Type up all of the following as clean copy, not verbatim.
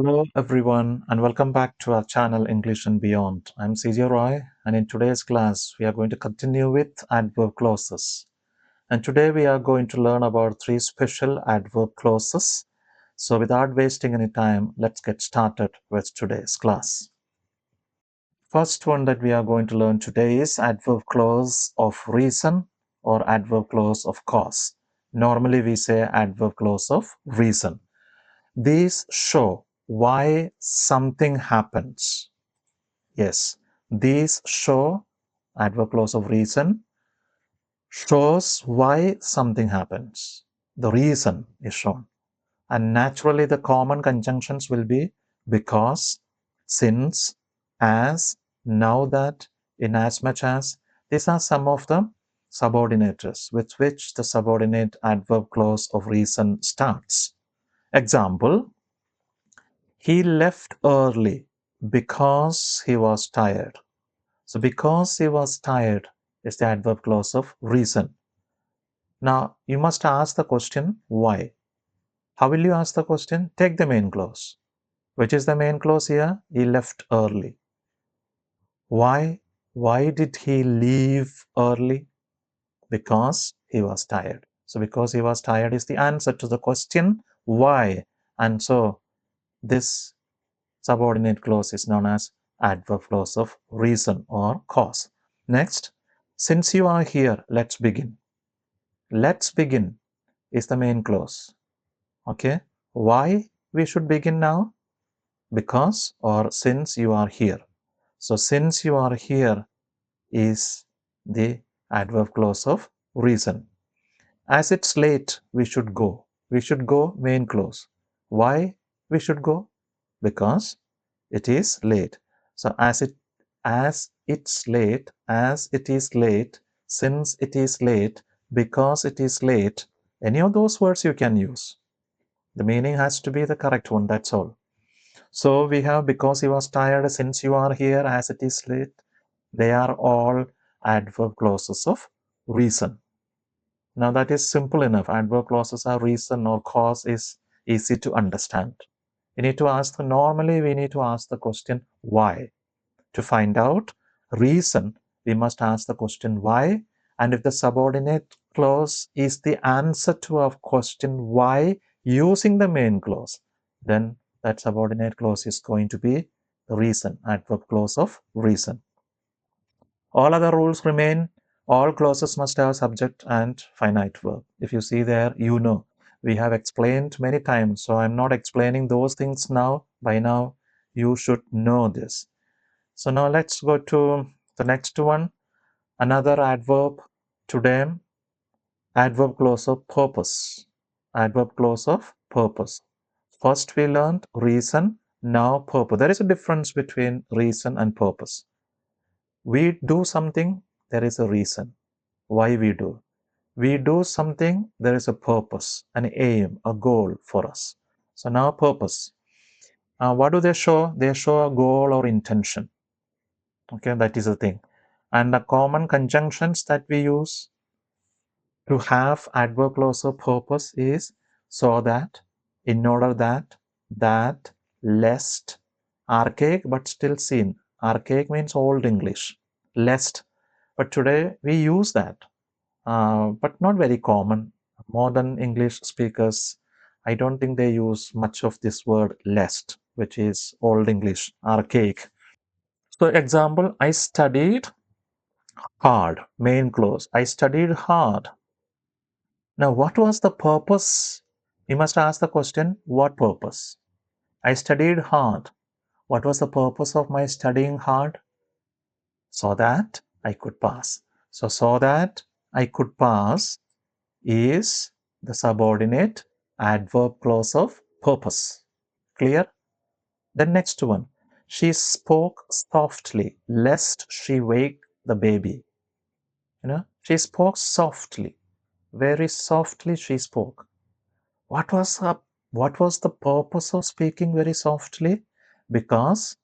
Hello, everyone, and welcome back to our channel English and Beyond. I'm CJ Roy, and in today's class, we are going to continue with adverb clauses. And today, we are going to learn about three special adverb clauses. So, without wasting any time, let's get started with today's class. First one that we are going to learn today is adverb clause of reason or adverb clause of cause. Normally, we say adverb clause of reason. These show why something happens. Yes, these show, adverb clause of reason, shows why something happens. The reason is shown. And naturally, the common conjunctions will be because, since, as, now that, inasmuch as. These are some of the subordinators with which the subordinate adverb clause of reason starts. Example, he left early because he was tired. So because he was tired is the adverb clause of reason. Now you must ask the question why. How will you ask the question? Take the main clause. Which is the main clause here? He left early. Why? Why did he leave early? Because he was tired. So because he was tired is the answer to the question why. And so this subordinate clause is known as adverb clause of reason or cause. Next, since you are here, let's begin. Let's begin is the main clause. Okay, why we should begin now? Because or since you are here. So since you are here is the adverb clause of reason. As it's late, we should go. We should go, main clause. Why we should go? Because it is late. So as it is late, since it is late, because it is late, any of those words you can use. The meaning has to be the correct one, that's all. So we have because he was tired, since you are here, as it is late. They are all adverb clauses of reason. Now that is simple enough. Adverb clauses are reason or cause is easy to understand. We need to ask, normally we need to ask the question why. To find out reason, we must ask the question why. And if the subordinate clause is the answer to our question why using the main clause, then that subordinate clause is going to be the reason, adverb clause of reason. All other rules remain. All clauses must have subject and finite verb. If you see there, you know. We have explained many times, so I'm not explaining those things now. By now, you should know this. So now let's go to the next one. Another adverb today, adverb clause of purpose. Adverb clause of purpose. First we learned reason, now purpose. There is a difference between reason and purpose. We do something, there is a reason why we do. We do something, there is a purpose, an aim, a goal for us. So now purpose. What do they show? They show a goal or intention. Okay, that is the thing. And the common conjunctions that we use to have adverb clause of purpose is so that, in order that, lest, archaic but still seen. Archaic means old English. Lest. But today we use that, but not very common. Modern English speakers, I don't think they use much of this word lest, which is old English, archaic. So example, I studied hard, main clause. I studied hard. Now, what was the purpose? You must ask the question, what purpose? I studied hard. What was the purpose of my studying hard? So that I could pass. So that I could pass is the subordinate adverb clause of purpose. Clear? The next one. She spoke softly, lest she wake the baby. She spoke softly. Very softly she spoke. What was the purpose of speaking very softly? Because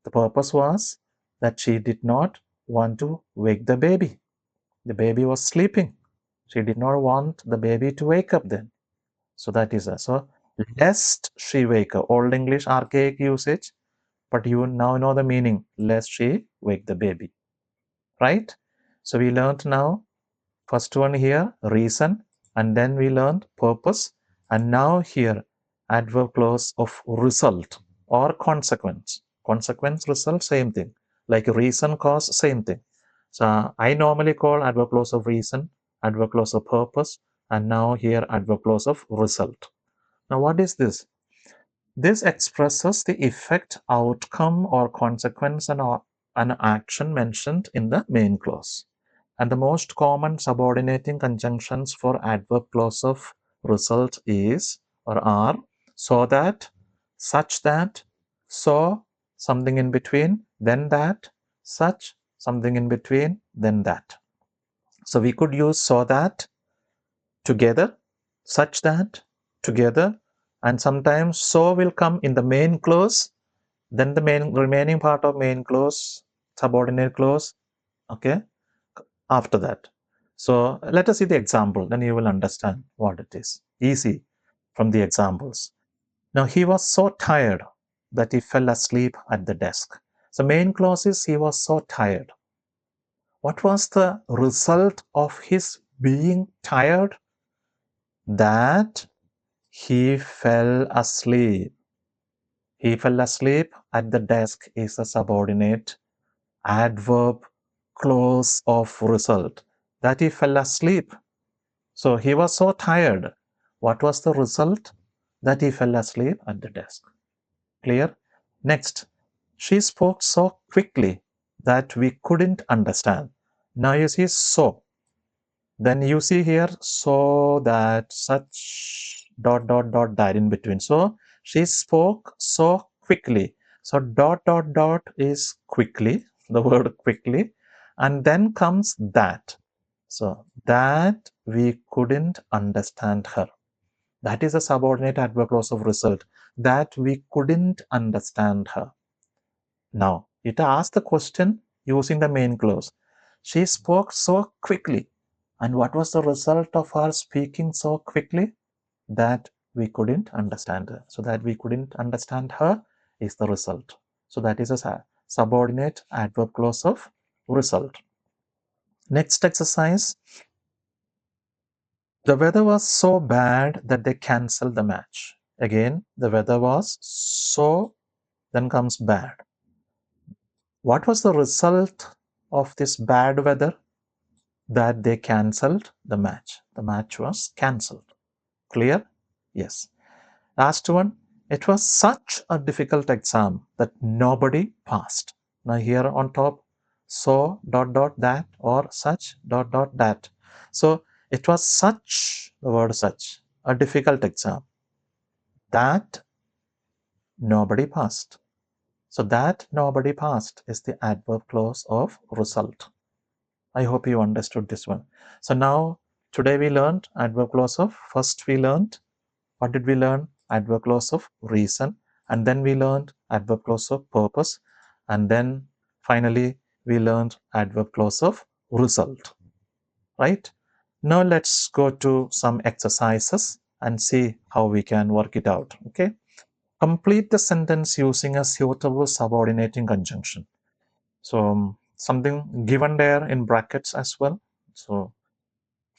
the purpose was that she did not want to wake the baby. The baby was sleeping. She did not want the baby to wake up then. So that is so lest she wake up. Old English archaic usage, but you now know the meaning, lest she wake the baby, right? So we learned now, first one here, reason, and then we learned purpose, and now here, adverb clause of result or consequence. Consequence, result, same thing. Like reason, cause, same thing. So I normally call adverb clause of reason, adverb clause of purpose, and now here adverb clause of result. Now what is this? This expresses the effect, outcome, or consequence and an action mentioned in the main clause. And the most common subordinating conjunctions for adverb clause of result is or are so that, such that, so, something in between, then that, such, something in between, then that. So we could use so that together, such that together, and sometimes so will come in the main clause, then the remaining part of main clause, subordinate clause, okay, after that. So let us see the example, then you will understand what it is. Easy from the examples. Now he was so tired that he fell asleep at the desk. So main clause is he was so tired. What was the result of his being tired? That he fell asleep. He fell asleep at the desk is a subordinate adverb clause of result. That he fell asleep. So he was so tired. What was the result? That he fell asleep at the desk. Clear? Next, she spoke so quickly that we couldn't understand. Now you see so. Then you see here so that such dot dot dot that in between. So she spoke so quickly. So dot dot dot is quickly, the word quickly, and then comes that. So that we couldn't understand her. That is a subordinate adverb clause of result. That we couldn't understand her. Now, it asks the question using the main clause. She spoke so quickly. And what was the result of her speaking so quickly? That we couldn't understand her. So that we couldn't understand her is the result. So that is a subordinate adverb clause of result. Next exercise. The weather was so bad that they cancelled the match. Again, the weather was so, then comes bad. What was the result of this bad weather? That they cancelled the match. The match was cancelled. Clear? Yes. Last one. It was such a difficult exam that nobody passed. Now here on top, so dot dot that or such dot dot that. So it was such, the word such, a difficult exam that nobody passed. So that nobody passed is the adverb clause of result. I hope you understood this one. So now, today we learned adverb clause of, first we learned, what did we learn? Adverb clause of reason, and then we learned adverb clause of purpose, and then finally we learned adverb clause of result, right? Now let's go to some exercises and see how we can work it out, okay? Complete the sentence using a suitable subordinating conjunction. So something given there in brackets as well. So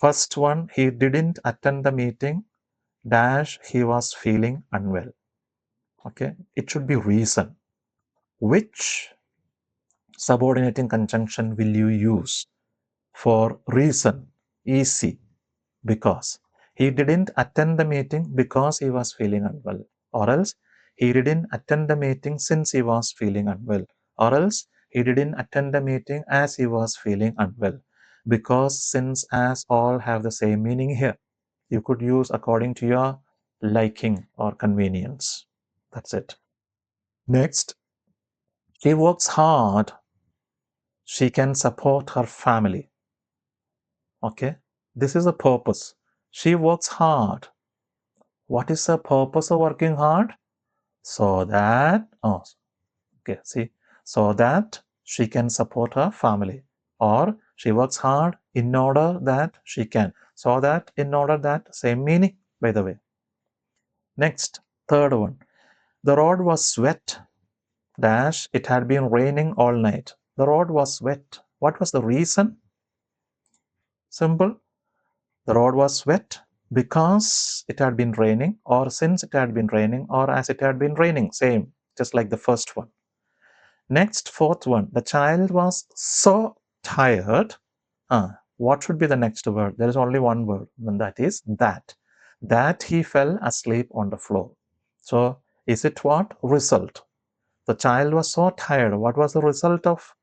first one, he didn't attend the meeting, dash, he was feeling unwell. Okay, it should be reason. Which subordinating conjunction will you use for reason? Easy, because. He didn't attend the meeting because he was feeling unwell. Or else, he didn't attend the meeting since he was feeling unwell. Or else, he didn't attend the meeting as he was feeling unwell. Because, since, as, all have the same meaning here. You could use according to your liking or convenience. That's it. Next, she works hard. She can support her family. Okay, this is a purpose. She works hard. What is the purpose of working hard? So that, oh, okay, see, so that she can support her family. Or she works hard in order that she can. So that, in order that, same meaning, by the way. Next, third one. The road was wet, dash, it had been raining all night. The road was wet. What was the reason? Simple. The road was wet because it had been raining, or since it had been raining, or as it had been raining. Same, just like the first one. Next, fourth one. The child was so tired. What should be the next word? There is only one word, and that is that. That he fell asleep on the floor. So, is it what? Result. The child was so tired. What was the result of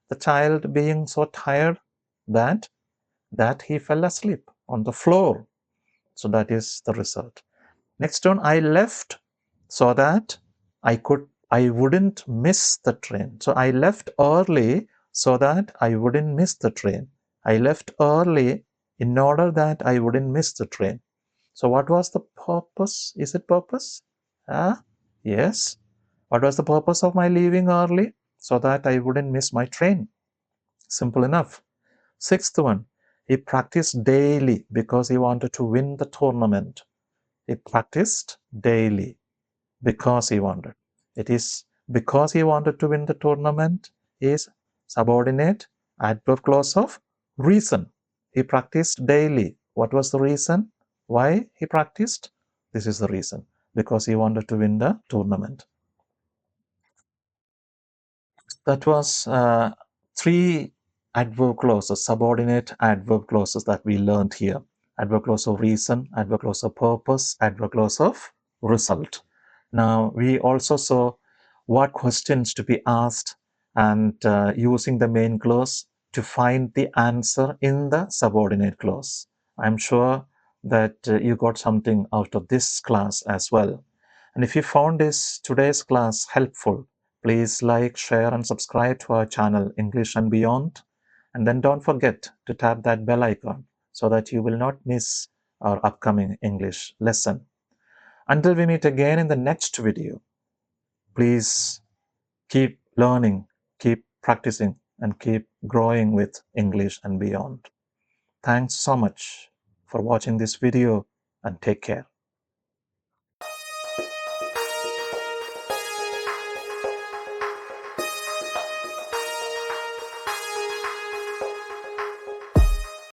the child being so tired? That he fell asleep on the floor. So that is the result. Next one, I left so that I wouldn't miss the train. So I left early so that I wouldn't miss the train. I left early in order that I wouldn't miss the train. So what was the purpose? Is it purpose? Yes. What was the purpose of my leaving early? So that I wouldn't miss my train. Simple enough. Sixth one, he practiced daily because he wanted to win the tournament. He practiced daily because he wanted. It is because he wanted to win the tournament is subordinate adverb clause of reason. He practiced daily. What was the reason? Why he practiced? This is the reason. Because he wanted to win the tournament. That was three adverb clauses, subordinate adverb clauses that we learned here. Adverb clause of reason, adverb clause of purpose, adverb clause of result. Now, we also saw what questions to be asked and using the main clause to find the answer in the subordinate clause. I'm sure that you got something out of this class as well. And if you found today's class helpful, please like, share, and subscribe to our channel, English and Beyond. And then don't forget to tap that bell icon so that you will not miss our upcoming English lesson. Until we meet again in the next video, please keep learning, keep practicing, and keep growing with English and Beyond. Thanks so much for watching this video, and take care.